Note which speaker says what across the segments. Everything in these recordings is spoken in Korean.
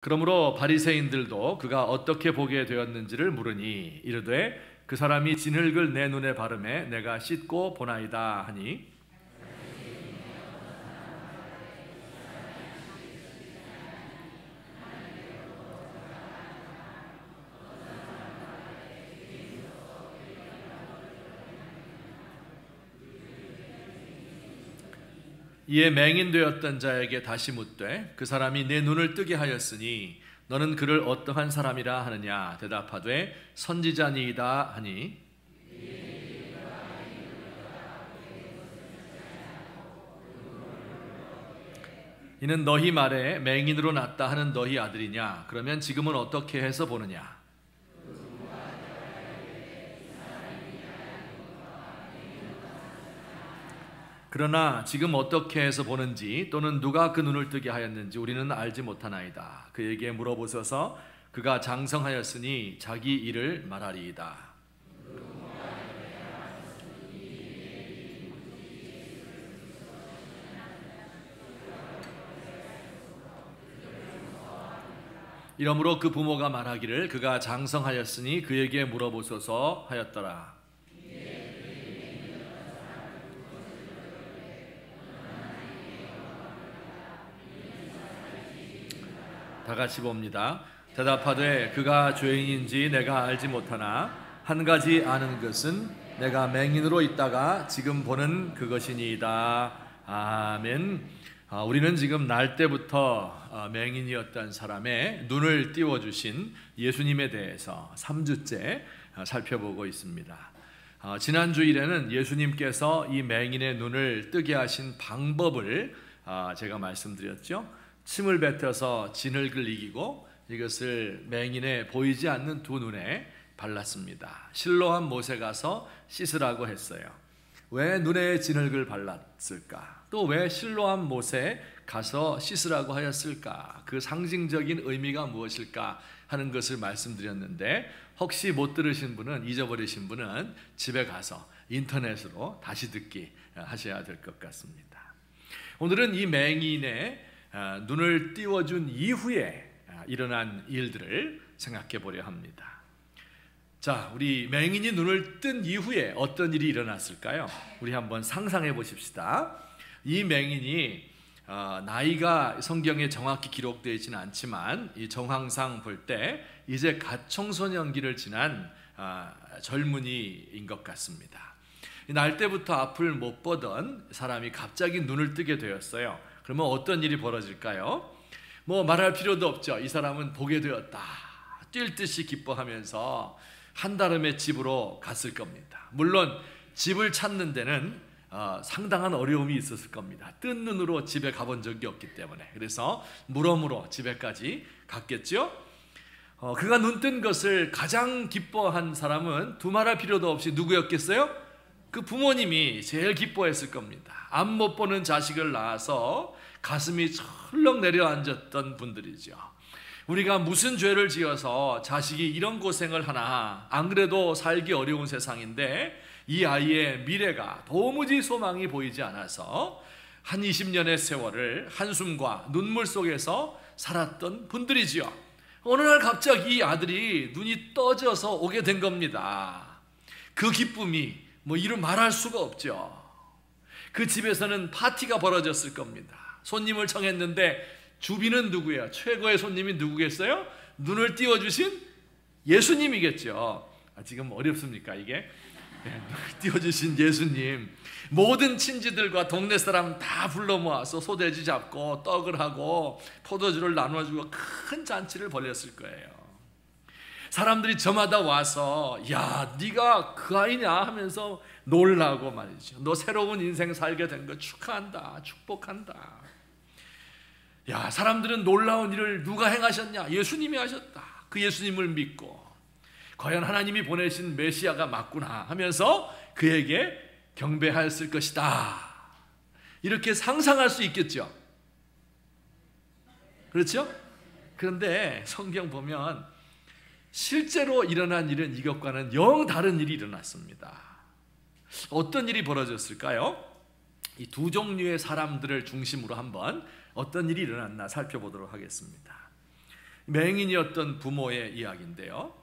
Speaker 1: 그러므로 바리새인들도 그가 어떻게 보게 되었는지를 물으니 이르되 그 사람이 진흙을 내 눈에 바르매 내가 씻고 보나이다 하니 이에 맹인되었던 자에게 다시 묻되 그 사람이 내 눈을 뜨게 하였으니 너는 그를 어떠한 사람이라 하느냐 대답하되 선지자니이다 하니 이는 너희 말에 맹인으로 났다 하는 너희 아들이냐 그러면 지금은 어떻게 해서 보느냐 그러나 지금 어떻게 해서 보는지 또는 누가 그 눈을 뜨게 하였는지 우리는 알지 못하나이다. 그에게 물어보소서. 그가 장성하였으니 자기 일을 말하리이다. 이러므로 그 부모가 말하기를 그가 장성하였으니 그에게 물어보소서 하였더라. 다 같이 봅니다. 대답하되 그가 죄인인지 내가 알지 못하나 한 가지 아는 것은 내가 맹인으로 있다가 지금 보는 그것이니이다. 아멘. 우리는 지금 날 때부터 맹인이었던 사람의 눈을 띄워주신 예수님에 대해서 3주째 살펴보고 있습니다. 지난 주일에는 예수님께서 이 맹인의 눈을 뜨게 하신 방법을 제가 말씀드렸죠. 침을 뱉어서 진흙을 이기고 이것을 맹인의 보이지 않는 두 눈에 발랐습니다. 실로암 못에 가서 씻으라고 했어요. 왜 눈에 진흙을 발랐을까? 또 왜 실로암 못에 가서 씻으라고 하였을까? 그 상징적인 의미가 무엇일까 하는 것을 말씀드렸는데 혹시 못 들으신 분은, 잊어버리신 분은 집에 가서 인터넷으로 다시 듣기 하셔야 될 것 같습니다. 오늘은 이 맹인의 눈을 띄워준 이후에 일어난 일들을 생각해 보려 합니다. 자, 우리 맹인이 눈을 뜬 이후에 어떤 일이 일어났을까요? 우리 한번 상상해 보십시다. 이 맹인이 나이가 성경에 정확히 기록되어 있지는 않지만 이 정황상 볼 때 이제 갓 청소년기를 지난 젊은이인 것 같습니다. 날 때부터 앞을 못 보던 사람이 갑자기 눈을 뜨게 되었어요. 그러면 어떤 일이 벌어질까요? 뭐 말할 필요도 없죠. 이 사람은 보게 되었다. 뛸 듯이 기뻐하면서 한달음에 집으로 갔을 겁니다. 물론 집을 찾는 데는 상당한 어려움이 있었을 겁니다. 뜬 눈으로 집에 가본 적이 없기 때문에. 그래서 물어물어 집에까지 갔겠죠. 그가 눈 뜬 것을 가장 기뻐한 사람은 두말할 필요도 없이 누구였겠어요? 그 부모님이 제일 기뻐했을 겁니다. 앞 못 보는 자식을 낳아서 가슴이 철렁 내려앉았던 분들이죠. 우리가 무슨 죄를 지어서 자식이 이런 고생을 하나, 안 그래도 살기 어려운 세상인데 이 아이의 미래가 도무지 소망이 보이지 않아서 한 20년의 세월을 한숨과 눈물 속에서 살았던 분들이지요. 어느 날 갑자기 이 아들이 눈이 떠져서 오게 된 겁니다. 그 기쁨이 이루 말할 수가 없죠. 그 집에서는 파티가 벌어졌을 겁니다. 손님을 청했는데 주비는 누구예요? 최고의 손님이 누구겠어요? 눈을 띄워주신 예수님이겠죠. 지금 어렵습니까 이게? 눈을 띄워주신 예수님. 모든 친지들과 동네 사람 다 불러 모아서 소돼지 잡고 떡을 하고 포도주를 나눠주고 큰 잔치를 벌였을 거예요. 사람들이 저마다 와서 야, 네가 그 아이냐 하면서 놀라고 말이죠. 너 새로운 인생 살게 된 거 축하한다, 축복한다. 야, 사람들은 놀라운 일을 누가 행하셨냐? 예수님이 하셨다. 그 예수님을 믿고 과연 하나님이 보내신 메시아가 맞구나 하면서 그에게 경배하였을 것이다. 이렇게 상상할 수 있겠죠. 그렇죠? 그런데 성경 보면 실제로 일어난 일은 이것과는 영 다른 일이 일어났습니다. 어떤 일이 벌어졌을까요? 이 두 종류의 사람들을 중심으로 한번 어떤 일이 일어났나 살펴보도록 하겠습니다. 맹인이었던 부모의 이야기인데요.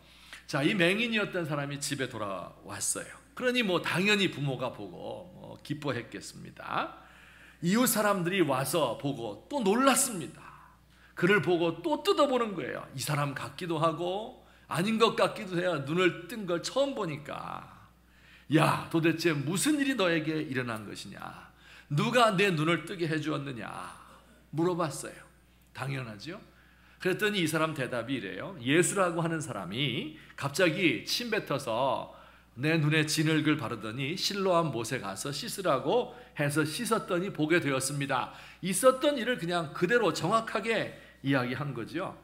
Speaker 1: 자, 이 맹인이었던 사람이 집에 돌아왔어요. 그러니 당연히 부모가 보고 기뻐했겠습니다. 이웃 사람들이 와서 보고 또 놀랐습니다. 그를 보고 또 뜯어보는 거예요. 이 사람 같기도 하고 아닌 것 같기도 해요. 눈을 뜬 걸 처음 보니까. 야, 도대체 무슨 일이 너에게 일어난 것이냐? 누가 내 눈을 뜨게 해주었느냐? 물어봤어요. 당연하죠. 그랬더니 이 사람 대답이 이래요. 예수라고 하는 사람이 갑자기 침 뱉어서 내 눈에 진흙을 바르더니 실로암 못에 가서 씻으라고 해서 씻었더니 보게 되었습니다. 있었던 일을 그냥 그대로 정확하게 이야기한 거죠.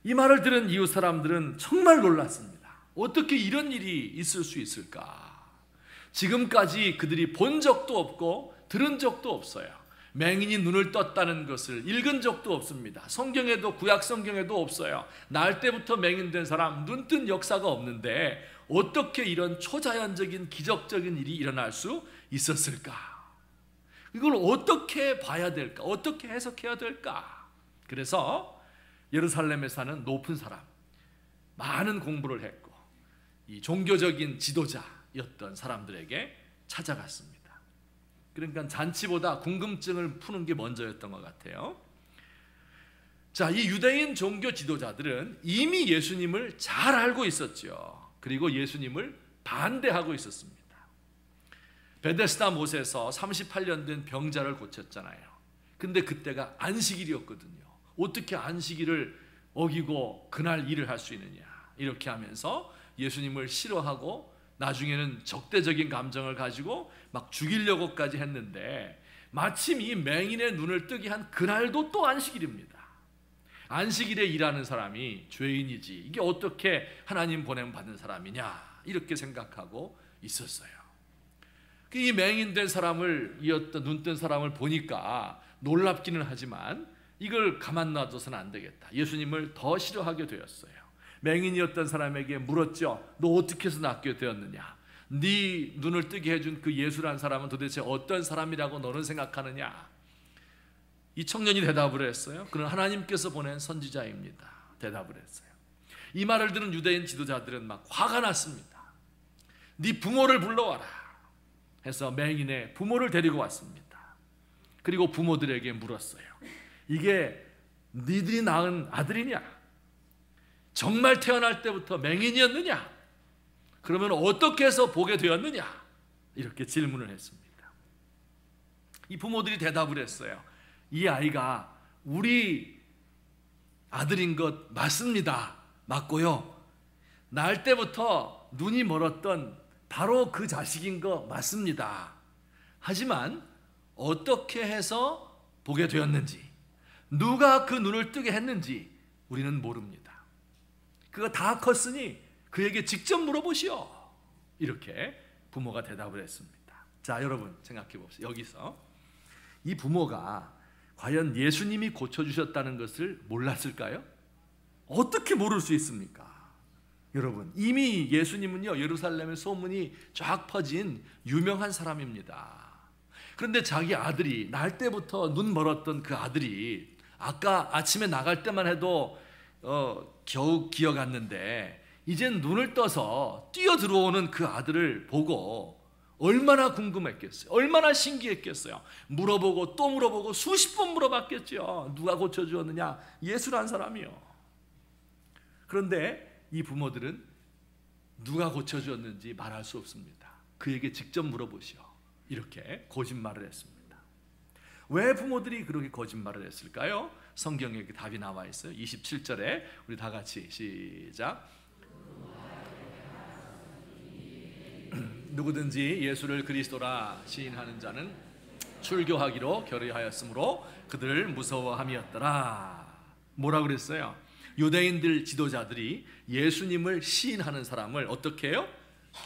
Speaker 1: 이 말을 들은 이웃 사람들은 정말 놀랐습니다. 어떻게 이런 일이 있을 수 있을까? 지금까지 그들이 본 적도 없고 들은 적도 없어요. 맹인이 눈을 떴다는 것을 읽은 적도 없습니다. 성경에도, 구약 성경에도 없어요. 날 때부터 맹인된 사람 눈 뜬 역사가 없는데 어떻게 이런 초자연적인 기적적인 일이 일어날 수 있었을까? 이걸 어떻게 봐야 될까? 어떻게 해석해야 될까? 그래서 예루살렘에 사는 높은 사람, 많은 공부를 했고 이 종교적인 지도자였던 사람들에게 찾아갔습니다. 그러니까 잔치보다 궁금증을 푸는 게 먼저였던 것 같아요. 자, 이 유대인 종교 지도자들은 이미 예수님을 잘 알고 있었죠. 그리고 예수님을 반대하고 있었습니다. 베데스다 못에서 38년 된 병자를 고쳤잖아요. 근데 그때가 안식일이었거든요. 어떻게 안식일을 어기고 그날 일을 할 수 있느냐, 이렇게 하면서 예수님을 싫어하고 나중에는 적대적인 감정을 가지고 막 죽이려고까지 했는데 마침 이 맹인의 눈을 뜨게 한 그날도 또 안식일입니다. 안식일에 일하는 사람이 죄인이지 이게 어떻게 하나님 보냄 받은 사람이냐, 이렇게 생각하고 있었어요. 이 맹인된 사람을, 이었던 눈뜬 사람을 보니까 놀랍기는 하지만 이걸 가만 놔둬서는 안 되겠다. 예수님을 더 싫어하게 되었어요. 맹인이었던 사람에게 물었죠. 너 어떻게 해서 낫게 되었느냐? 네 눈을 뜨게 해준 그 예수라는 사람은 도대체 어떤 사람이라고 너는 생각하느냐? 이 청년이 대답을 했어요. 그는 하나님께서 보낸 선지자입니다. 대답을 했어요. 이 말을 들은 유대인 지도자들은 막 화가 났습니다. 네 부모를 불러와라 해서 맹인의 부모를 데리고 왔습니다. 그리고 부모들에게 물었어요. 이게 니들이 낳은 아들이냐? 정말 태어날 때부터 맹인이었느냐? 그러면 어떻게 해서 보게 되었느냐? 이렇게 질문을 했습니다. 이 부모들이 대답을 했어요. 이 아이가 우리 아들인 것 맞습니다. 맞고요. 날 때부터 눈이 멀었던 바로 그 자식인 거 맞습니다. 하지만 어떻게 해서 보게 되었는지, 누가 그 눈을 뜨게 했는지 우리는 모릅니다. 그거 다 컸으니 그에게 직접 물어보시오. 이렇게 부모가 대답을 했습니다. 자, 여러분 생각해 봅시다. 여기서 이 부모가 과연 예수님이 고쳐주셨다는 것을 몰랐을까요? 어떻게 모를 수 있습니까? 여러분, 이미 예수님은요, 예루살렘의 소문이 쫙 퍼진 유명한 사람입니다. 그런데 자기 아들이, 날 때부터 눈 멀었던 그 아들이 아까 아침에 나갈 때만 해도 겨우 기어갔는데 이젠 눈을 떠서 뛰어 들어오는 그 아들을 보고 얼마나 궁금했겠어요. 얼마나 신기했겠어요. 물어보고 또 물어보고 수십 번 물어봤겠죠. 누가 고쳐주었느냐? 예수란 사람이요. 그런데 이 부모들은 누가 고쳐주었는지 말할 수 없습니다. 그에게 직접 물어보시오. 이렇게 거짓말을 했습니다. 왜 부모들이 그렇게 거짓말을 했을까요? 성경에 답이 나와 있어요. 27절에 우리 다 같이 시작. 누구든지 예수를 그리스도라 시인하는 자는 출교하기로 결의하였으므로 그들을 무서워함이었더라. 뭐라 그랬어요? 유대인들 지도자들이 예수님을 시인하는 사람을 어떻게 해요?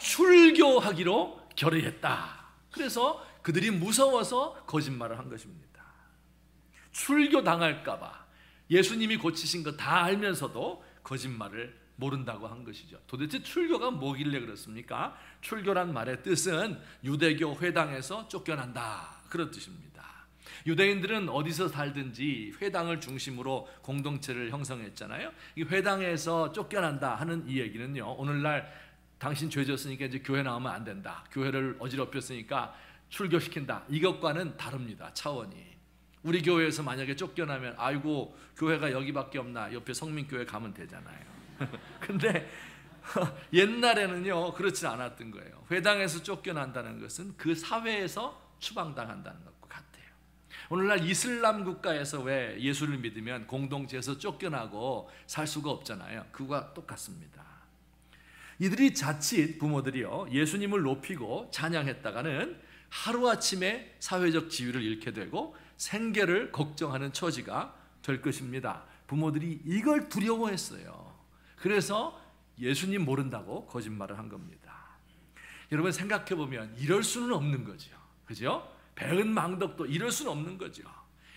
Speaker 1: 출교하기로 결의했다. 그래서 그들이 무서워서 거짓말을 한 것입니다. 출교당할까 봐 예수님이 고치신 거 다 알면서도 거짓말을 모른다고 한 것이죠. 도대체 출교가 뭐길래 그렇습니까? 출교란 말의 뜻은 유대교 회당에서 쫓겨난다, 그런 뜻입니다. 유대인들은 어디서 살든지 회당을 중심으로 공동체를 형성했잖아요. 이 회당에서 쫓겨난다 하는 이 얘기는요, 오늘날 당신 죄 졌으니까 이제 교회 나오면 안 된다, 교회를 어지럽혔으니까 출교시킨다, 이것과는 다릅니다. 차원이. 우리 교회에서 만약에 쫓겨나면 아이고 교회가 여기밖에 없나, 옆에 성민교회 가면 되잖아요. 근데 옛날에는요 그렇지 않았던 거예요. 회당에서 쫓겨난다는 것은 그 사회에서 추방당한다는 것과 같아요. 오늘날 이슬람 국가에서 왜 예수를 믿으면 공동체에서 쫓겨나고 살 수가 없잖아요. 그거와 똑같습니다. 이들이 자칫 부모들이요 예수님을 높이고 찬양했다가는 하루아침에 사회적 지위를 잃게 되고 생계를 걱정하는 처지가 될 것입니다. 부모들이 이걸 두려워했어요. 그래서 예수님 모른다고 거짓말을 한 겁니다. 여러분 생각해보면 이럴 수는 없는 거죠. 그죠? 배은망덕도 이럴 수는 없는 거죠.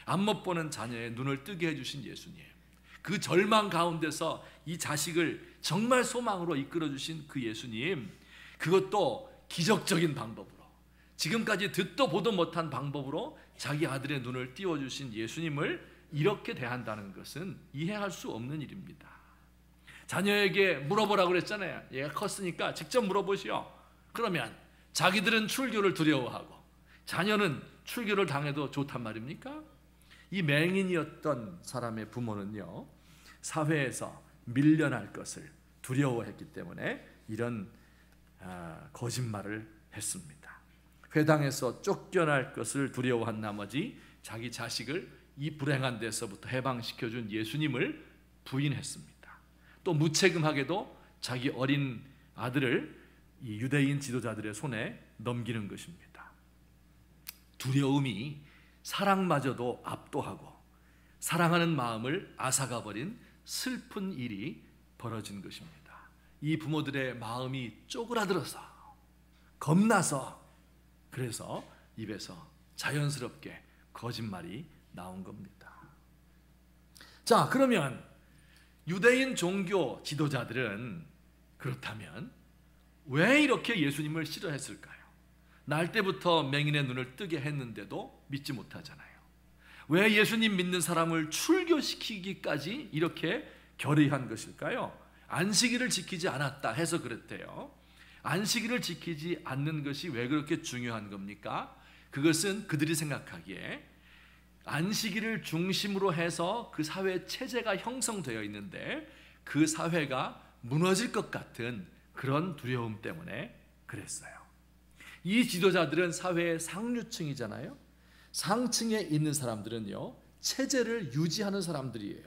Speaker 1: 안 못 보는 자녀의 눈을 뜨게 해주신 예수님, 그 절망 가운데서 이 자식을 정말 소망으로 이끌어주신 그 예수님, 그것도 기적적인 방법으로, 지금까지 듣도 보도 못한 방법으로 자기 아들의 눈을 띄워주신 예수님을 이렇게 대한다는 것은 이해할 수 없는 일입니다. 자녀에게 물어보라고 그랬잖아요. 얘가 컸으니까 직접 물어보시오. 그러면 자기들은 출교를 두려워하고 자녀는 출교를 당해도 좋단 말입니까? 이 맹인이었던 사람의 부모는요 사회에서 밀려날 것을 두려워했기 때문에 이런 거짓말을 했습니다. 회당에서 쫓겨날 것을 두려워한 나머지 자기 자식을 이 불행한 데서부터 해방시켜준 예수님을 부인했습니다. 또 무책임하게도 자기 어린 아들을 이 유대인 지도자들의 손에 넘기는 것입니다. 두려움이 사랑마저도 압도하고 사랑하는 마음을 앗아가버린 슬픈 일이 벌어진 것입니다. 이 부모들의 마음이 쪼그라들어서 겁나서, 그래서 입에서 자연스럽게 거짓말이 나온 겁니다. 자, 그러면 유대인 종교 지도자들은 그렇다면 왜 이렇게 예수님을 싫어했을까요? 날 때부터 맹인의 눈을 뜨게 했는데도 믿지 못하잖아요. 왜 예수님 믿는 사람을 출교시키기까지 이렇게 결의한 것일까요? 안식일을 지키지 않았다 해서 그랬대요. 안식일을 지키지 않는 것이 왜 그렇게 중요한 겁니까? 그것은 그들이 생각하기에 안식일을 중심으로 해서 그 사회 체제가 형성되어 있는데 그 사회가 무너질 것 같은 그런 두려움 때문에 그랬어요. 이 지도자들은 사회의 상류층이잖아요. 상층에 있는 사람들은요 체제를 유지하는 사람들이에요.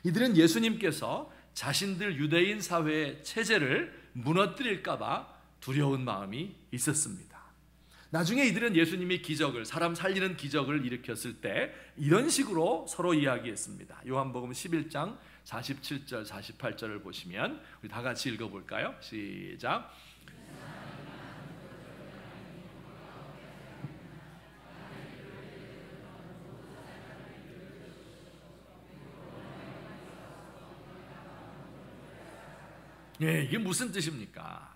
Speaker 1: 이들은 예수님께서 자신들 유대인 사회의 체제를 무너뜨릴까 봐 두려운 마음이 있었습니다. 나중에 이들은 예수님이 기적을, 사람 살리는 기적을 일으켰을 때 이런 식으로 서로 이야기했습니다. 요한복음 11장 47절 48절을 보시면 우리 다 같이 읽어볼까요? 시작. 예, 이게 무슨 뜻입니까?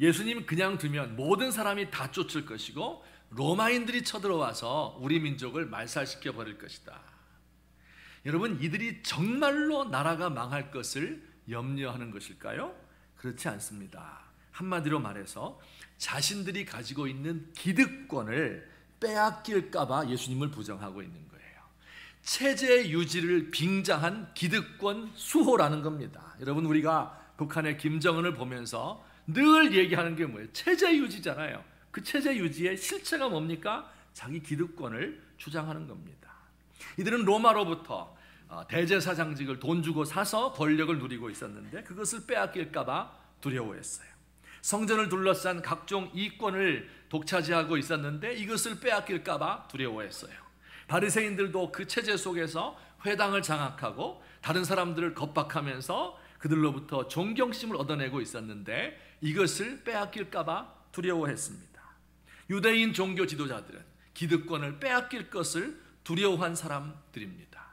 Speaker 1: 예수님 그냥 두면 모든 사람이 다 쫓을 것이고 로마인들이 쳐들어와서 우리 민족을 말살시켜 버릴 것이다. 여러분, 이들이 정말로 나라가 망할 것을 염려하는 것일까요? 그렇지 않습니다. 한마디로 말해서 자신들이 가지고 있는 기득권을 빼앗길까 봐 예수님을 부정하고 있는 거예요. 체제 유지를 빙자한 기득권 수호라는 겁니다. 여러분, 우리가 북한의 김정은을 보면서 늘 얘기하는 게 뭐예요? 체제 유지잖아요. 그 체제 유지의 실체가 뭡니까? 자기 기득권을 주장하는 겁니다. 이들은 로마로부터 대제사장직을 돈 주고 사서 권력을 누리고 있었는데 그것을 빼앗길까 봐 두려워했어요. 성전을 둘러싼 각종 이권을 독차지하고 있었는데 이것을 빼앗길까 봐 두려워했어요. 바리새인들도 그 체제 속에서 회당을 장악하고 다른 사람들을 겁박하면서 그들로부터 존경심을 얻어내고 있었는데 이것을 빼앗길까 봐 두려워했습니다. 유대인 종교 지도자들은 기득권을 빼앗길 것을 두려워한 사람들입니다.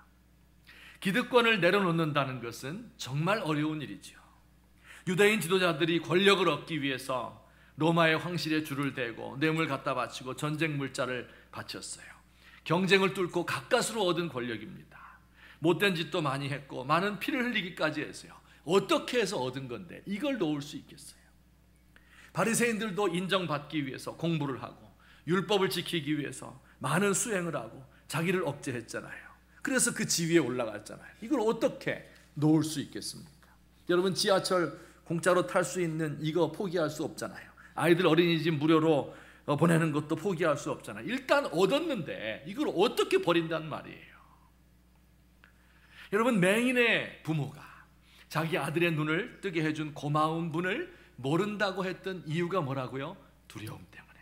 Speaker 1: 기득권을 내려놓는다는 것은 정말 어려운 일이죠. 유대인 지도자들이 권력을 얻기 위해서 로마의 황실에 줄을 대고 뇌물 갖다 바치고 전쟁 물자를 바쳤어요. 경쟁을 뚫고 가까스로 얻은 권력입니다. 못된 짓도 많이 했고 많은 피를 흘리기까지 했어요. 어떻게 해서 얻은 건데 이걸 놓을 수 있겠어요? 바리새인들도 인정받기 위해서 공부를 하고 율법을 지키기 위해서 많은 수행을 하고 자기를 억제했잖아요. 그래서 그 지위에 올라갔잖아요. 이걸 어떻게 놓을 수 있겠습니까? 여러분, 지하철 공짜로 탈 수 있는 이거 포기할 수 없잖아요. 아이들 어린이집 무료로 보내는 것도 포기할 수 없잖아요. 일단 얻었는데 이걸 어떻게 버린다는 말이에요. 여러분, 맹인의 부모가 자기 아들의 눈을 뜨게 해준 고마운 분을 모른다고 했던 이유가 뭐라고요? 두려움 때문에.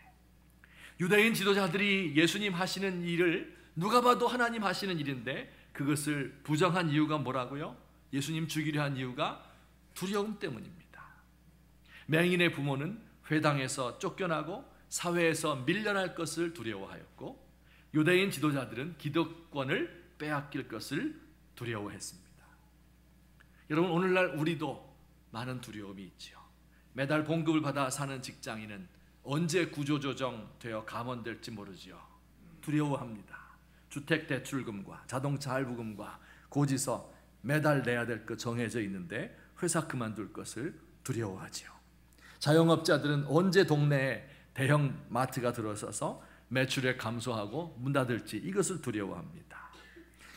Speaker 1: 유대인 지도자들이 예수님 하시는 일을 누가 봐도 하나님 하시는 일인데 그것을 부정한 이유가 뭐라고요? 예수님 죽이려 한 이유가 두려움 때문입니다. 맹인의 부모는 회당에서 쫓겨나고 사회에서 밀려날 것을 두려워하였고, 유대인 지도자들은 기득권을 빼앗길 것을 두려워했습니다. 여러분, 오늘날 우리도 많은 두려움이 있지요. 매달 봉급을 받아 사는 직장인은 언제 구조조정되어 감원될지 모르지요. 두려워합니다. 주택대출금과 자동차 할부금과 고지서 매달 내야 될 것 정해져 있는데 회사 그만둘 것을 두려워하지요. 자영업자들은 언제 동네에 대형 마트가 들어서서 매출액 감소하고 문 닫을지 이것을 두려워합니다.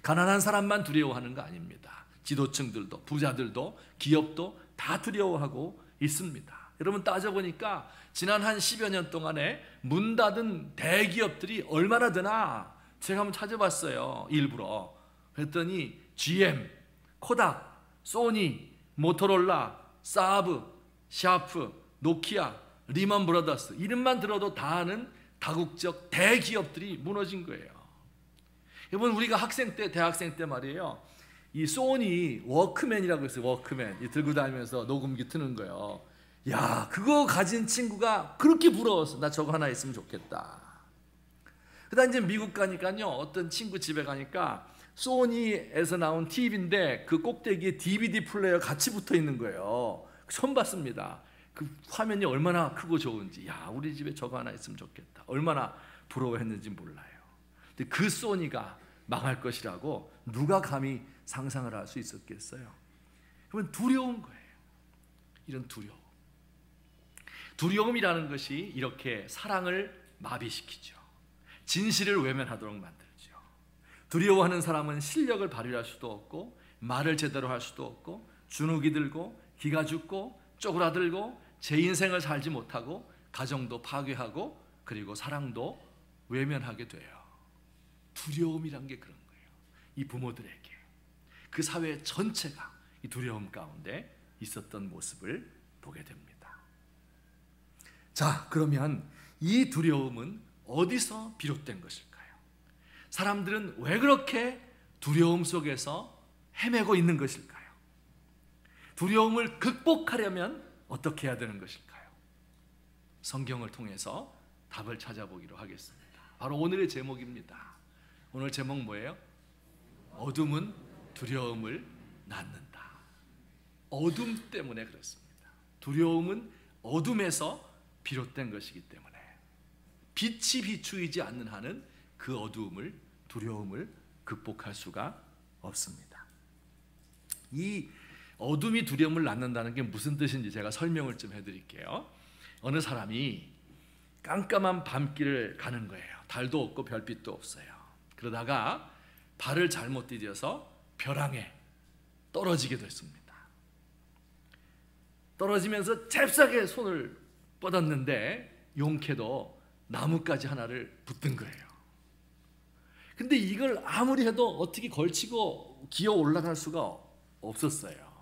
Speaker 1: 가난한 사람만 두려워하는 거 아닙니다. 지도층들도, 부자들도, 기업도 다 두려워하고 있습니다. 여러분, 따져보니까 지난 한 10여 년 동안에 문 닫은 대기업들이 얼마나 되나 제가 한번 찾아봤어요. 일부러. 그랬더니 GM, 코닥, 소니, 모토로라, 사브, 샤프, 노키아, 리먼 브라더스, 이름만 들어도 다 아는 다국적 대기업들이 무너진 거예요. 여러분, 우리가 학생 때, 대학생 때 말이에요, 이 소니 워크맨이라고 했어요. 워크맨, 이 들고 다니면서 녹음기 트는 거예요. 야, 그거 가진 친구가 그렇게 부러워서 나 저거 하나 있으면 좋겠다. 그다음 이제 미국 가니까요, 어떤 친구 집에 가니까 소니에서 나온 TV인데 그 꼭대기에 DVD 플레이어 같이 붙어 있는 거예요. 처음 봤습니다. 그 화면이 얼마나 크고 좋은지. 야, 우리 집에 저거 하나 있으면 좋겠다. 얼마나 부러워했는지 몰라요. 근데 그 소니가 망할 것이라고 누가 감히 상상을 할 수 있었겠어요? 그러면 두려운 거예요. 이런 두려움. 두려움이라는 것이 이렇게 사랑을 마비시키죠. 진실을 외면하도록 만들죠. 두려워하는 사람은 실력을 발휘할 수도 없고 말을 제대로 할 수도 없고 주눅이 들고 기가 죽고 쪼그라들고 제 인생을 살지 못하고 가정도 파괴하고 그리고 사랑도 외면하게 돼요. 두려움이란 게 그런 거예요. 이 부모들에게, 그 사회 전체가 이 두려움 가운데 있었던 모습을 보게 됩니다. 자, 그러면 이 두려움은 어디서 비롯된 것일까요? 사람들은 왜 그렇게 두려움 속에서 헤매고 있는 것일까요? 두려움을 극복하려면 어떻게 해야 되는 것일까요? 성경을 통해서 답을 찾아보기로 하겠습니다. 바로 오늘의 제목입니다. 오늘 제목 뭐예요? 어둠은 두려움을 낳는다. 어둠 때문에 그렇습니다. 두려움은 어둠에서 비롯된 것이기 때문에 빛이 비추이지 않는 한은 그 어두움을, 두려움을 극복할 수가 없습니다. 이 어둠이 두려움을 낳는다는 게 무슨 뜻인지 제가 설명을 좀 해드릴게요. 어느 사람이 깜깜한 밤길을 가는 거예요. 달도 없고 별빛도 없어요. 그러다가 발을 잘못 디뎌서 벼랑에 떨어지게 됐습니다. 떨어지면서 잽싸게 손을 뻗었는데 용케도 나뭇가지 하나를 붙든 거예요. 근데 이걸 아무리 해도 어떻게 걸치고 기어 올라갈 수가 없었어요.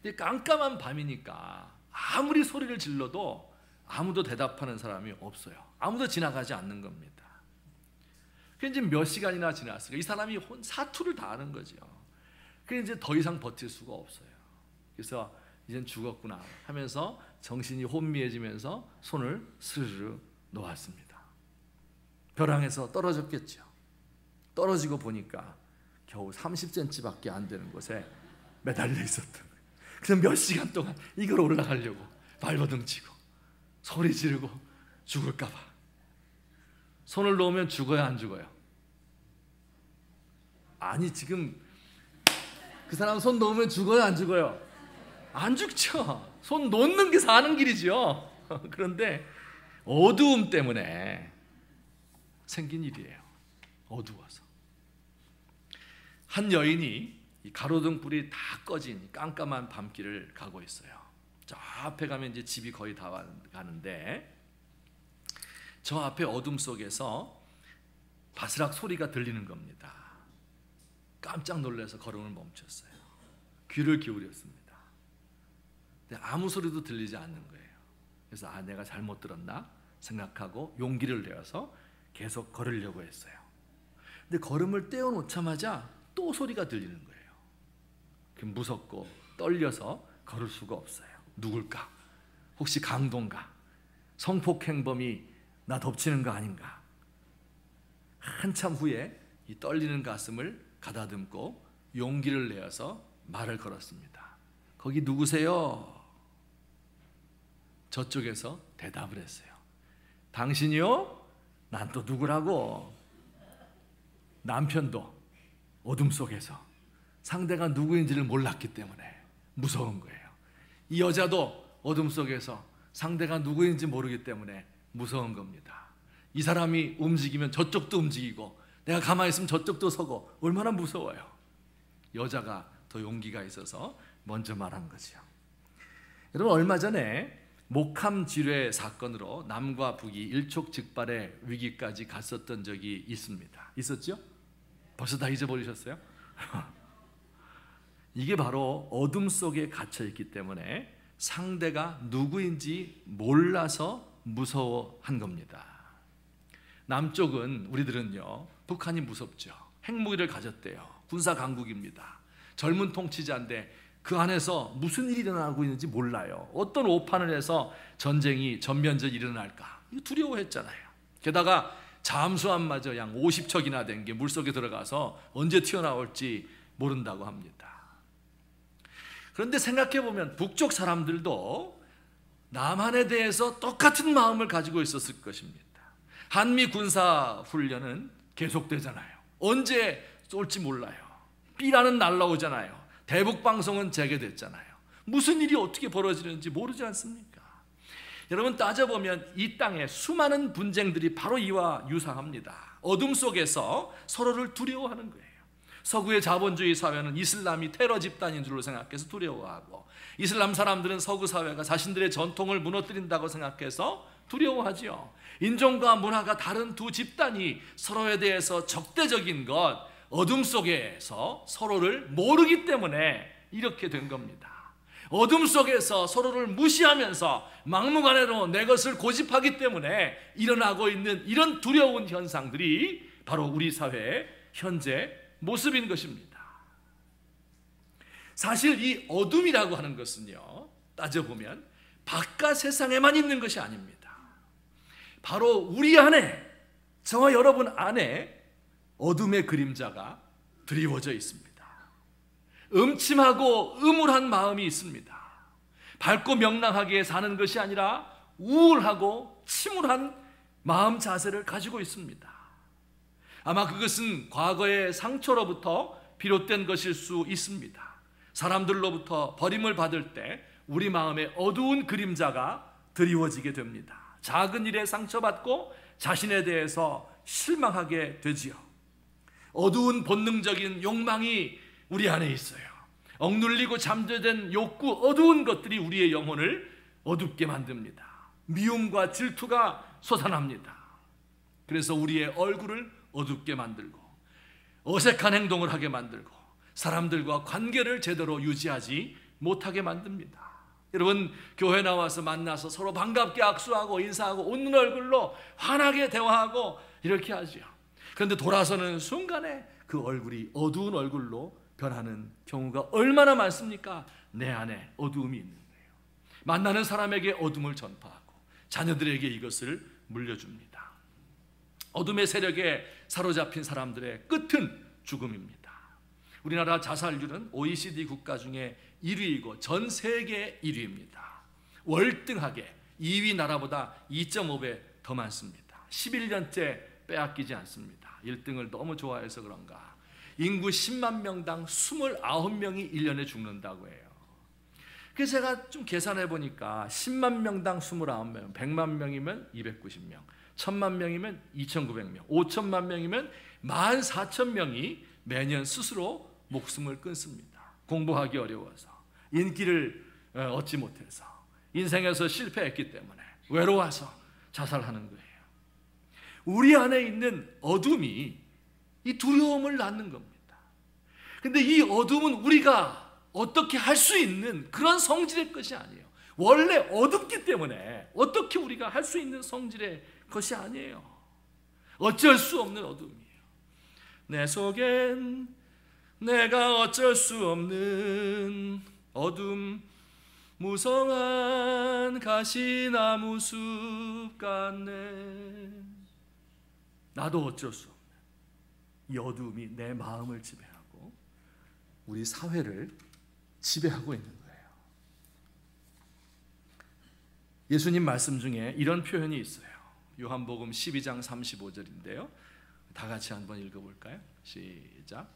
Speaker 1: 근데 깜깜한 밤이니까 아무리 소리를 질러도 아무도 대답하는 사람이 없어요. 아무도 지나가지 않는 겁니다. 그래서 이제 몇 시간이나 지났어요. 이 사람이 사투를 다 하는 거죠. 그래서 이제 더 이상 버틸 수가 없어요. 그래서 이젠 죽었구나 하면서 정신이 혼미해지면서 손을 스르르 놓았습니다. 벼랑에서 떨어졌겠죠. 떨어지고 보니까 겨우 30cm밖에 안 되는 곳에 매달려 있었던 거예요. 그래서 몇 시간 동안 이걸 올라가려고 발버둥 치고 소리 지르고 죽을까 봐. 손을 놓으면 죽어야 안 죽어요? 아니 지금 그 사람 손 놓으면 죽어요, 안 죽어요? 안 죽죠. 손 놓는 게 사는 길이죠. 그런데 어두움 때문에 생긴 일이에요. 어두워서. 한 여인이 이 가로등 불이 다 꺼진 깜깜한 밤길을 가고 있어요. 저 앞에 가면 이제 집이 거의 다 가는데 저 앞에 어둠 속에서 바스락 소리가 들리는 겁니다. 깜짝 놀라서 걸음을 멈췄어요. 귀를 기울였습니다. 근데 아무 소리도 들리지 않는 거예요. 그래서 내가 잘못 들었나 생각하고 용기를 내어서 계속 걸으려고 했어요. 근데 걸음을 떼어놓자마자 또 소리가 들리는 거예요. 무섭고 떨려서 걸을 수가 없어요. 누굴까? 혹시 강도인가? 성폭행범이 나 덮치는 거 아닌가? 한참 후에 이 떨리는 가슴을 가다듬고 용기를 내어서 말을 걸었습니다. 거기 누구세요? 저쪽에서 대답을 했어요. 당신이요? 난 또 누구라고? 남편도 어둠 속에서 상대가 누구인지를 몰랐기 때문에 무서운 거예요. 이 여자도 어둠 속에서 상대가 누구인지 모르기 때문에 무서운 겁니다. 이 사람이 움직이면 저쪽도 움직이고 내가 가만히 있으면 저쪽도 서고 얼마나 무서워요. 여자가 더 용기가 있어서 먼저 말한 거죠. 여러분, 얼마 전에 목함 지뢰 사건으로 남과 북이 일촉즉발의 위기까지 갔었던 적이 있습니다. 있었죠? 벌써 다 잊어버리셨어요? 이게 바로 어둠 속에 갇혀 있기 때문에 상대가 누구인지 몰라서 무서워한 겁니다. 남쪽은, 우리들은요, 북한이 무섭죠. 핵무기를 가졌대요. 군사 강국입니다. 젊은 통치자인데 그 안에서 무슨 일이 일어나고 있는지 몰라요. 어떤 오판을 해서 전쟁이 전면전이 일어날까 두려워했잖아요. 게다가 잠수함마저 양 50척이나 된 게 물속에 들어가서 언제 튀어나올지 모른다고 합니다. 그런데 생각해보면 북쪽 사람들도 남한에 대해서 똑같은 마음을 가지고 있었을 것입니다. 한미 군사훈련은 계속되잖아요. 언제 쏠지 몰라요. B라는 날라오잖아요. 대북방송은 재개됐잖아요. 무슨 일이 어떻게 벌어지는지 모르지 않습니까? 여러분, 따져보면 이 땅에 수많은 분쟁들이 바로 이와 유사합니다. 어둠 속에서 서로를 두려워하는 거예요. 서구의 자본주의 사회는 이슬람이 테러 집단인 줄로 생각해서 두려워하고, 이슬람 사람들은 서구 사회가 자신들의 전통을 무너뜨린다고 생각해서 두려워하지요. 인종과 문화가 다른 두 집단이 서로에 대해서 적대적인 것, 어둠 속에서 서로를 모르기 때문에 이렇게 된 겁니다. 어둠 속에서 서로를 무시하면서 막무가내로 내 것을 고집하기 때문에 일어나고 있는 이런 두려운 현상들이 바로 우리 사회의 현재 모습인 것입니다. 사실 이 어둠이라고 하는 것은요, 따져보면 바깥 세상에만 있는 것이 아닙니다. 바로 우리 안에, 저와 여러분 안에 어둠의 그림자가 드리워져 있습니다. 음침하고 음울한 마음이 있습니다. 밝고 명랑하게 사는 것이 아니라 우울하고 침울한 마음 자세를 가지고 있습니다. 아마 그것은 과거의 상처로부터 비롯된 것일 수 있습니다. 사람들로부터 버림을 받을 때 우리 마음에 어두운 그림자가 드리워지게 됩니다. 작은 일에 상처받고 자신에 대해서 실망하게 되지요. 어두운 본능적인 욕망이 우리 안에 있어요. 억눌리고 잠재된 욕구, 어두운 것들이 우리의 영혼을 어둡게 만듭니다. 미움과 질투가 솟아납니다. 그래서 우리의 얼굴을 어둡게 만들고 어색한 행동을 하게 만들고 사람들과 관계를 제대로 유지하지 못하게 만듭니다. 여러분, 교회 나와서 만나서 서로 반갑게 악수하고 인사하고 웃는 얼굴로 환하게 대화하고 이렇게 하죠. 그런데 돌아서는 순간에 그 얼굴이 어두운 얼굴로 변하는 경우가 얼마나 많습니까? 내 안에 어두움이 있는 거예요. 만나는 사람에게 어둠을 전파하고 자녀들에게 이것을 물려줍니다. 어둠의 세력에 사로잡힌 사람들의 끝은 죽음입니다. 우리나라 자살률은 OECD 국가 중에 1위이고 전 세계 1위입니다. 월등하게 2위 나라보다 2.5배 더 많습니다. 11년째 빼앗기지 않습니다. 1등을 너무 좋아해서 그런가. 인구 10만 명당 29명이 1년에 죽는다고 해요. 그래서 제가 좀 계산해 보니까 10만 명당 29명, 100만 명이면 290명, 1000만 명이면 2900명, 5천만 명이면 14,000명이 매년 스스로 목숨을 끊습니다. 공부하기 어려워서, 인기를 얻지 못해서, 인생에서 실패했기 때문에 외로워서 자살하는 거예요. 우리 안에 있는 어둠이 이 두려움을 낳는 겁니다. 근데 이 어둠은 우리가 어떻게 할 수 있는 그런 성질의 것이 아니에요. 원래 어둡기 때문에 어떻게 우리가 할 수 있는 성질의 것이 아니에요. 어쩔 수 없는 어둠이에요. 내 속엔 내가 어쩔 수 없는 어둠, 무성한 가시나무 숲 같네. 나도 어쩔 수 없는 이 어둠이 내 마음을 지배하고 우리 사회를 지배하고 있는 거예요. 예수님 말씀 중에 이런 표현이 있어요. 요한복음 12장 35절인데요. 다 같이 한번 읽어볼까요? 시작.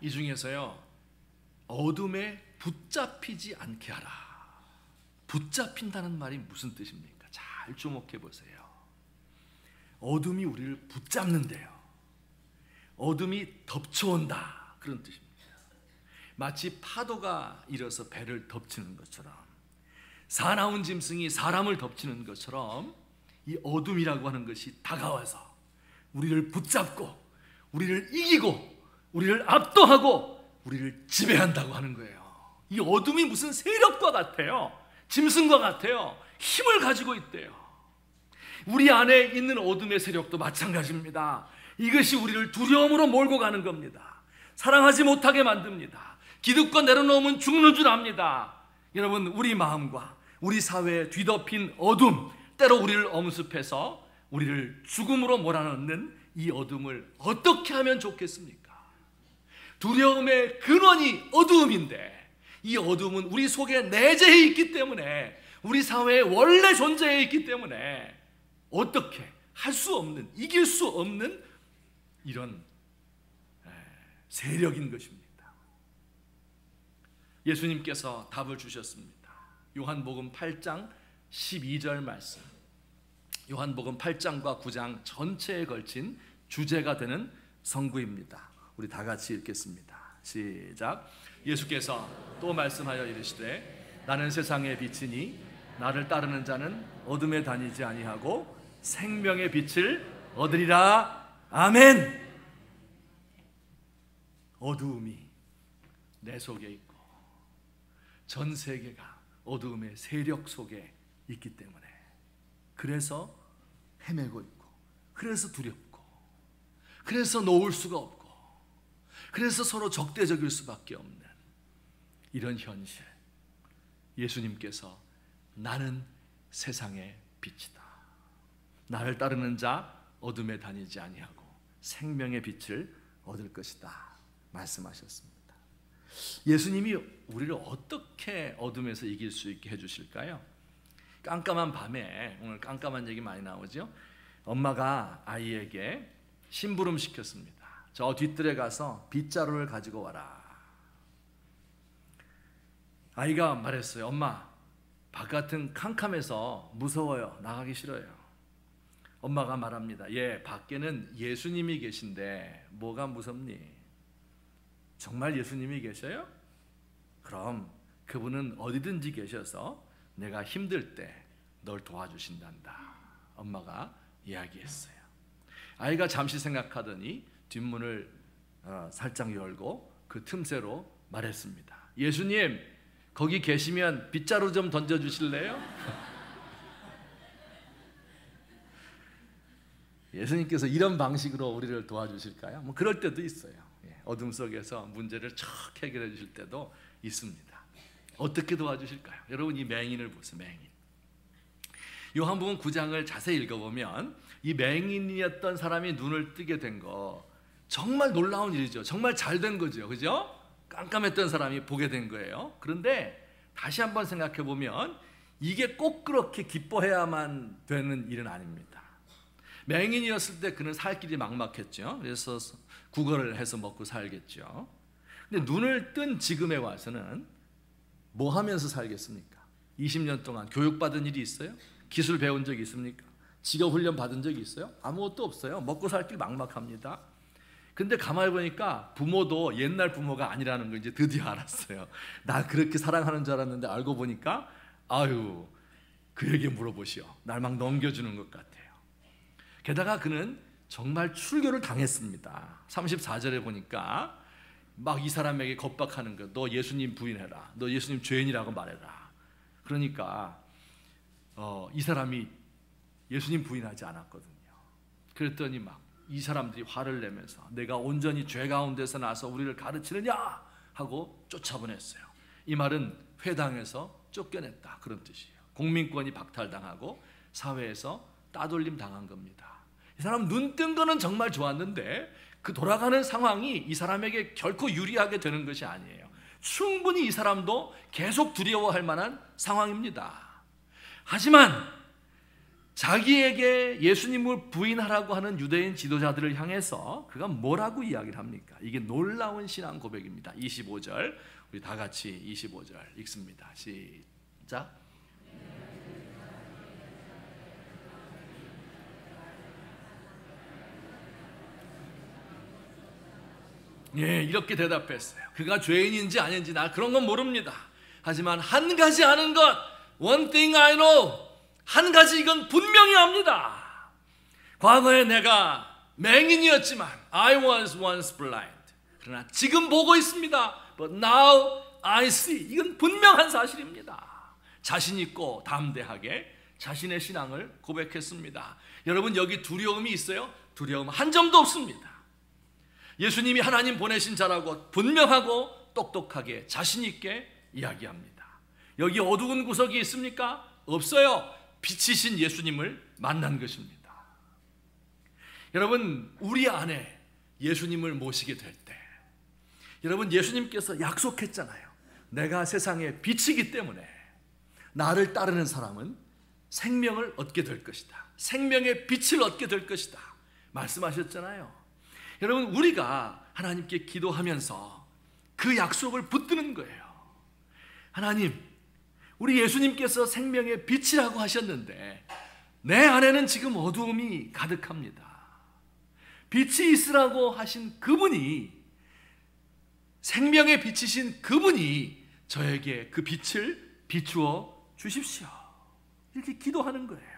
Speaker 1: 이 중에서요, 어둠에 붙잡히지 않게 하라. 붙잡힌다는 말이 무슨 뜻입니까? 잘 주목해 보세요. 어둠이 우리를 붙잡는데요, 어둠이 덮쳐온다, 그런 뜻입니다. 마치 파도가 일어서 배를 덮치는 것처럼, 사나운 짐승이 사람을 덮치는 것처럼 이 어둠이라고 하는 것이 다가와서 우리를 붙잡고 우리를 이기고 우리를 압도하고 우리를 지배한다고 하는 거예요. 이 어둠이 무슨 세력과 같아요. 짐승과 같아요. 힘을 가지고 있대요. 우리 안에 있는 어둠의 세력도 마찬가지입니다. 이것이 우리를 두려움으로 몰고 가는 겁니다. 사랑하지 못하게 만듭니다. 기득권 내려놓으면 죽는 줄 압니다. 여러분, 우리 마음과 우리 사회에 뒤덮인 어둠, 때로 우리를 엄습해서 우리를 죽음으로 몰아넣는 이 어둠을 어떻게 하면 좋겠습니까? 두려움의 근원이 어두움인데, 이 어둠은 우리 속에 내재해 있기 때문에, 우리 사회에 원래 존재해 있기 때문에 어떻게 할 수 없는, 이길 수 없는 이런 세력인 것입니다. 예수님께서 답을 주셨습니다. 요한복음 8장 12절 말씀, 요한복음 8장과 9장 전체에 걸친 주제가 되는 성구입니다. 우리 다 같이 읽겠습니다. 시작. 예수께서 또 말씀하여 이르시되 나는 세상의 빛이니 나를 따르는 자는 어둠에 다니지 아니하고 생명의 빛을 얻으리라. 아멘. 어두움이 내 속에 있고 전 세계가 어두움의 세력 속에 있기 때문에, 그래서 헤매고 있고, 그래서 두렵고, 그래서 놓을 수가 없고, 그래서 서로 적대적일 수밖에 없는 이런 현실, 예수님께서 나는 세상의 빛이다, 나를 따르는 자 어둠에 다니지 아니하고 생명의 빛을 얻을 것이다 말씀하셨습니다. 예수님이 우리를 어떻게 어둠에서 이길 수 있게 해주실까요? 깜깜한 밤에, 오늘 깜깜한 얘기 많이 나오죠. 엄마가 아이에게 심부름 시켰습니다. 저 뒷뜰에 가서 빗자루를 가지고 와라. 아이가 말했어요. 엄마, 바깥은 캄캄해서 무서워요. 나가기 싫어요. 엄마가 말합니다. 예, 밖에는 예수님이 계신데 뭐가 무섭니? 정말 예수님이 계셔요? 그럼 그분은 어디든지 계셔서 내가 힘들 때 널 도와주신단다. 엄마가 이야기했어요. 아이가 잠시 생각하더니 뒷문을 살짝 열고 그 틈새로 말했습니다. 예수님, 거기 계시면 빗자루 좀 던져주실래요? 예수님께서 이런 방식으로 우리를 도와주실까요? 뭐 그럴 때도 있어요. 어둠 속에서 문제를 척 해결해 주실 때도 있습니다. 어떻게 도와주실까요? 여러분, 이 맹인을 보세요. 맹인. 요한복음 9장을 자세히 읽어보면 이 맹인이었던 사람이 눈을 뜨게 된 거 정말 놀라운 일이죠. 정말 잘 된 거죠. 그죠? 깜깜했던 사람이 보게 된 거예요. 그런데 다시 한번 생각해 보면 이게 꼭 그렇게 기뻐해야만 되는 일은 아닙니다. 맹인이었을 때 그는 살 길이 막막했죠. 그래서 구걸을 해서 먹고 살겠죠. 근데 눈을 뜬 지금에 와서는 뭐 하면서 살겠습니까? 20년 동안 교육받은 일이 있어요? 기술 배운 적이 있습니까? 직업 훈련 받은 적이 있어요? 아무것도 없어요. 먹고 살 길 막막합니다. 근데 가만히 보니까 부모도 옛날 부모가 아니라는 걸 이제 드디어 알았어요. 나 그렇게 사랑하는 줄 알았는데 알고 보니까 아유, 그에게 물어보시오. 날 막 넘겨주는 것 같아요. 게다가 그는 정말 출교를 당했습니다. 34절에 보니까 막 이 사람에게 겁박하는 거. 너 예수님 부인해라. 너 예수님 죄인이라고 말해라. 그러니까 이 사람이 예수님 부인하지 않았거든요. 그랬더니 막 이 사람들이 화를 내면서 내가 온전히 죄 가운데서 나서 우리를 가르치느냐 하고 쫓아보냈어요. 이 말은 회당에서 쫓겨냈다 그런 뜻이에요. 공민권이 박탈당하고 사회에서 따돌림 당한 겁니다. 이 사람 눈 뜬 거는 정말 좋았는데 그 돌아가는 상황이 이 사람에게 결코 유리하게 되는 것이 아니에요. 충분히 이 사람도 계속 두려워할 만한 상황입니다. 하지만 자기에게 예수님을 부인하라고 하는 유대인 지도자들을 향해서 그가 뭐라고 이야기를 합니까? 이게 놀라운 신앙 고백입니다. 25절 우리 다 같이 25절 읽습니다. 시작. 예, 이렇게 대답했어요. 그가 죄인인지 아닌지 나 그런 건 모릅니다. 하지만 한 가지 아는 것, one thing I know, 한 가지 이건 분명히 압니다. 과거에 내가 맹인이었지만 I was once blind. 그러나 지금 보고 있습니다. But now I see. 이건 분명한 사실입니다. 자신 있고 담대하게 자신의 신앙을 고백했습니다. 여러분 여기 두려움이 있어요? 두려움 한 점도 없습니다. 예수님이 하나님 보내신 자라고 분명하고 똑똑하게 자신 있게 이야기합니다. 여기 어두운 구석이 있습니까? 없어요. 빛이신 예수님을 만난 것입니다. 여러분 우리 안에 예수님을 모시게 될 때 여러분 예수님께서 약속했잖아요. 내가 세상의 빛이기 때문에 나를 따르는 사람은 생명을 얻게 될 것이다. 생명의 빛을 얻게 될 것이다. 말씀하셨잖아요. 여러분 우리가 하나님께 기도하면서 그 약속을 붙드는 거예요. 하나님 우리 예수님께서 생명의 빛이라고 하셨는데 내 안에는 지금 어두움이 가득합니다. 빛이 있으라고 하신 그분이 생명의 빛이신 그분이 저에게 그 빛을 비추어 주십시오. 이렇게 기도하는 거예요.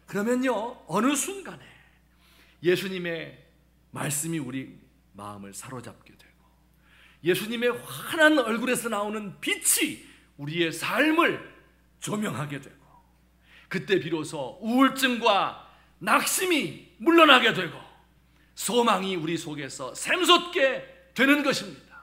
Speaker 1: 그러면요 어느 순간에 예수님의 말씀이 우리 마음을 사로잡게 되고 예수님의 환한 얼굴에서 나오는 빛이 우리의 삶을 조명하게 되고 그때 비로소 우울증과 낙심이 물러나게 되고 소망이 우리 속에서 샘솟게 되는 것입니다.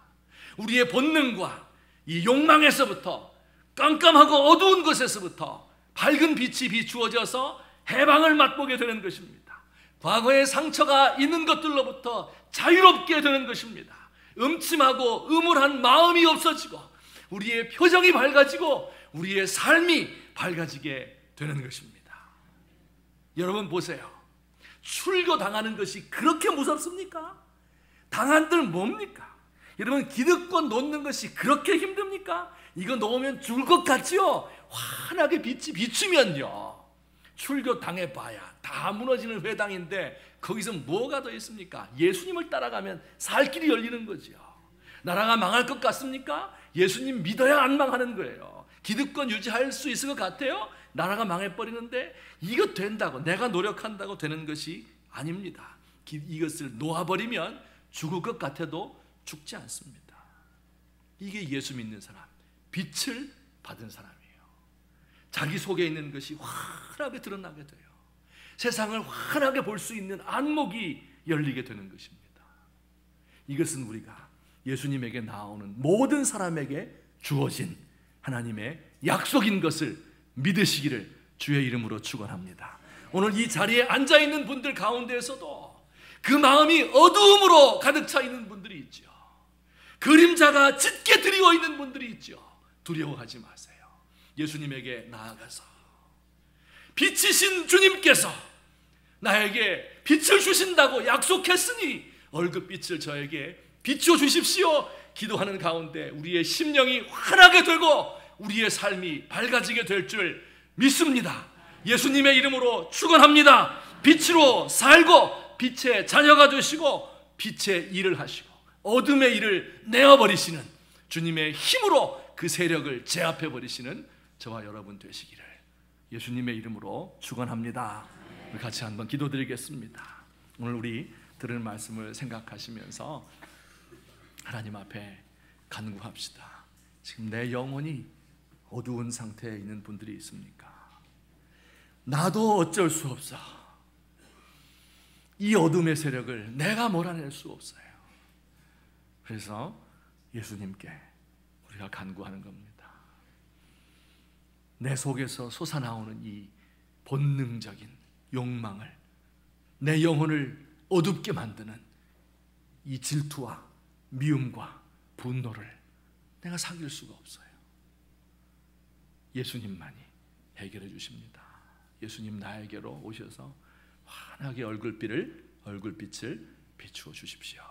Speaker 1: 우리의 본능과 이 욕망에서부터 깜깜하고 어두운 것에서부터 밝은 빛이 비추어져서 해방을 맛보게 되는 것입니다. 과거의 상처가 있는 것들로부터 자유롭게 되는 것입니다. 음침하고 음울한 마음이 없어지고 우리의 표정이 밝아지고 우리의 삶이 밝아지게 되는 것입니다. 여러분 보세요. 출교 당하는 것이 그렇게 무섭습니까? 당한들 뭡니까? 여러분 기득권 놓는 것이 그렇게 힘듭니까? 이거 놓으면 죽을 것 같지요? 환하게 빛이 비추면요 출교 당해봐야 다 무너지는 회당인데 거기서 뭐가 더 있습니까? 예수님을 따라가면 살 길이 열리는 거죠. 나라가 망할 것 같습니까? 예수님 믿어야 안 망하는 거예요. 기득권 유지할 수 있을 것 같아요? 나라가 망해버리는데 이거 된다고 내가 노력한다고 되는 것이 아닙니다. 이것을 놓아버리면 죽을 것 같아도 죽지 않습니다. 이게 예수 믿는 사람, 빛을 받은 사람이에요. 자기 속에 있는 것이 환하게 드러나게 돼요. 세상을 환하게 볼 수 있는 안목이 열리게 되는 것입니다. 이것은 우리가 예수님에게 나오는 모든 사람에게 주어진 하나님의 약속인 것을 믿으시기를 주의 이름으로 축원합니다. 오늘 이 자리에 앉아있는 분들 가운데에서도 그 마음이 어두움으로 가득 차 있는 분들이 있죠. 그림자가 짙게 드리워 있는 분들이 있죠. 두려워하지 마세요. 예수님에게 나아가서 빛이신 주님께서 나에게 빛을 주신다고 약속했으니 얼굴빛을 저에게 비추어 주십시오 기도하는 가운데 우리의 심령이 환하게 되고 우리의 삶이 밝아지게 될 줄 믿습니다. 예수님의 이름으로 축원합니다. 빛으로 살고 빛의 자녀가 되시고 빛의 일을 하시고 어둠의 일을 내어버리시는 주님의 힘으로 그 세력을 제압해 버리시는 저와 여러분 되시기를 예수님의 이름으로 축원합니다. 우리 같이 한번 기도드리겠습니다. 오늘 우리 들은 말씀을 생각하시면서 하나님 앞에 간구합시다. 지금 내 영혼이 어두운 상태에 있는 분들이 있습니까? 나도 어쩔 수 없어. 이 어둠의 세력을 내가 몰아낼 수 없어요. 그래서 예수님께 우리가 간구하는 겁니다. 내 속에서 솟아나오는 이 본능적인 욕망을, 내 영혼을 어둡게 만드는 이 질투와 미움과 분노를 내가 사귈 수가 없어요. 예수님만이 해결해 주십니다. 예수님 나에게로 오셔서 환하게 얼굴빛을 비추어 주십시오.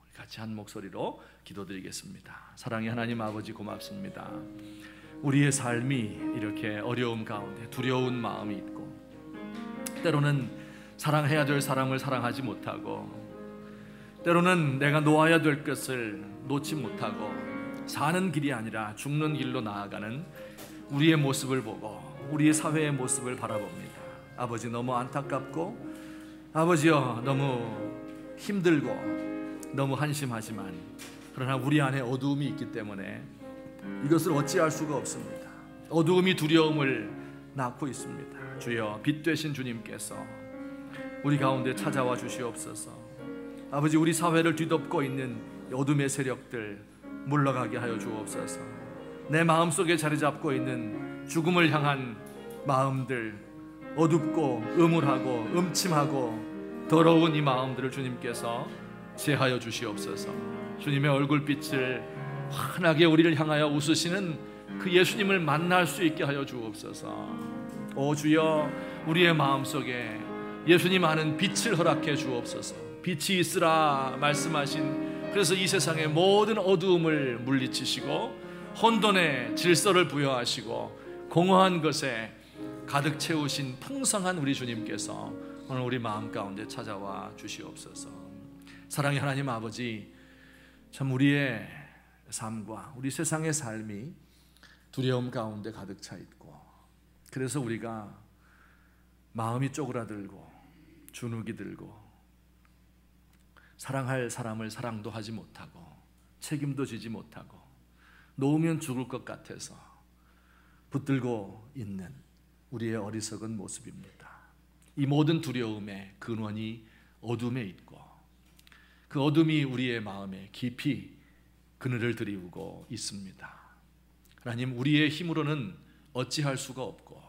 Speaker 1: 우리 같이 한 목소리로 기도드리겠습니다. 사랑의 하나님 아버지 고맙습니다. 우리의 삶이 이렇게 어려움 가운데 두려운 마음이 있고 때로는 사랑해야 될 사람을 사랑하지 못하고 때로는 내가 놓아야 될 것을 놓지 못하고 사는 길이 아니라 죽는 길로 나아가는 우리의 모습을 보고 우리의 사회의 모습을 바라봅니다. 아버지 너무 안타깝고 아버지여 너무 힘들고 너무 한심하지만 그러나 우리 안에 어두움이 있기 때문에 이것을 어찌할 수가 없습니다. 어두움이 두려움을 낳고 있습니다. 주여 빛 되신 주님께서 우리 가운데 찾아와 주시옵소서. 아버지 우리 사회를 뒤덮고 있는 어둠의 세력들 물러가게 하여 주옵소서. 내 마음속에 자리 잡고 있는 죽음을 향한 마음들, 어둡고 음울하고 음침하고 더러운 이 마음들을 주님께서 제하여 주시옵소서. 주님의 얼굴빛을 환하게 우리를 향하여 웃으시는 그 예수님을 만날 수 있게 하여 주옵소서. 오 주여 우리의 마음속에 예수님 아는 빛을 허락해 주옵소서. 빛이 있으라 말씀하신 그래서 이 세상의 모든 어두움을 물리치시고 혼돈의 질서를 부여하시고 공허한 것에 가득 채우신 풍성한 우리 주님께서 오늘 우리 마음 가운데 찾아와 주시옵소서. 사랑의 하나님 아버지, 참 우리의 삶과 우리 세상의 삶이 두려움 가운데 가득 차 있고 그래서 우리가 마음이 쪼그라들고 주눅이 들고 사랑할 사람을 사랑도 하지 못하고 책임도 지지 못하고 놓으면 죽을 것 같아서 붙들고 있는 우리의 어리석은 모습입니다. 이 모든 두려움의 근원이 어둠에 있고 그 어둠이 우리의 마음에 깊이 그늘을 들이우고 있습니다. 하나님 우리의 힘으로는 어찌할 수가 없고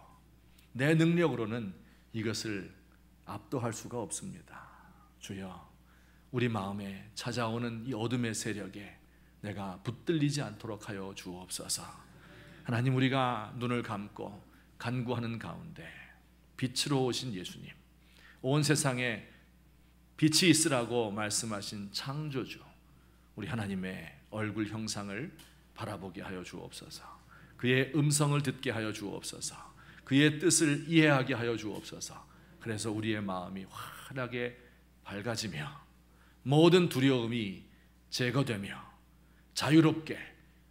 Speaker 1: 내 능력으로는 이것을 압도할 수가 없습니다. 주여 우리 마음에 찾아오는 이 어둠의 세력에 내가 붙들리지 않도록 하여 주옵소서. 하나님 우리가 눈을 감고 간구하는 가운데 빛으로 오신 예수님, 온 세상에 빛이 있으라고 말씀하신 창조주 우리 하나님의 얼굴 형상을 바라보게 하여 주옵소서. 그의 음성을 듣게 하여 주옵소서. 그의 뜻을 이해하게 하여 주옵소서. 그래서 우리의 마음이 환하게 밝아지며 모든 두려움이 제거되며 자유롭게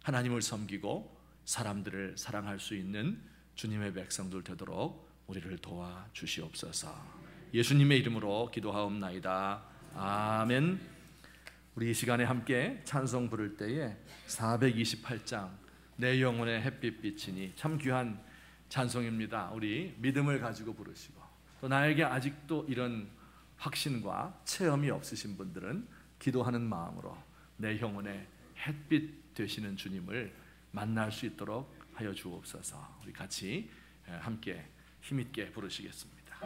Speaker 1: 하나님을 섬기고 사람들을 사랑할 수 있는 주님의 백성들 되도록 우리를 도와주시옵소서. 예수님의 이름으로 기도하옵나이다. 아멘. 우리 이 시간에 함께 찬송 부를 때에 428장 내 영혼의 햇빛 비치니 참 귀한 찬송입니다. 우리 믿음을 가지고 부르시고 또 나에게 아직도 이런 확신과 체험이 없으신 분들은 기도하는 마음으로 내 영혼의 햇빛 되시는 주님을 만날 수 있도록 하여 주옵소서. 우리 같이 함께 힘있게 부르시겠습니다.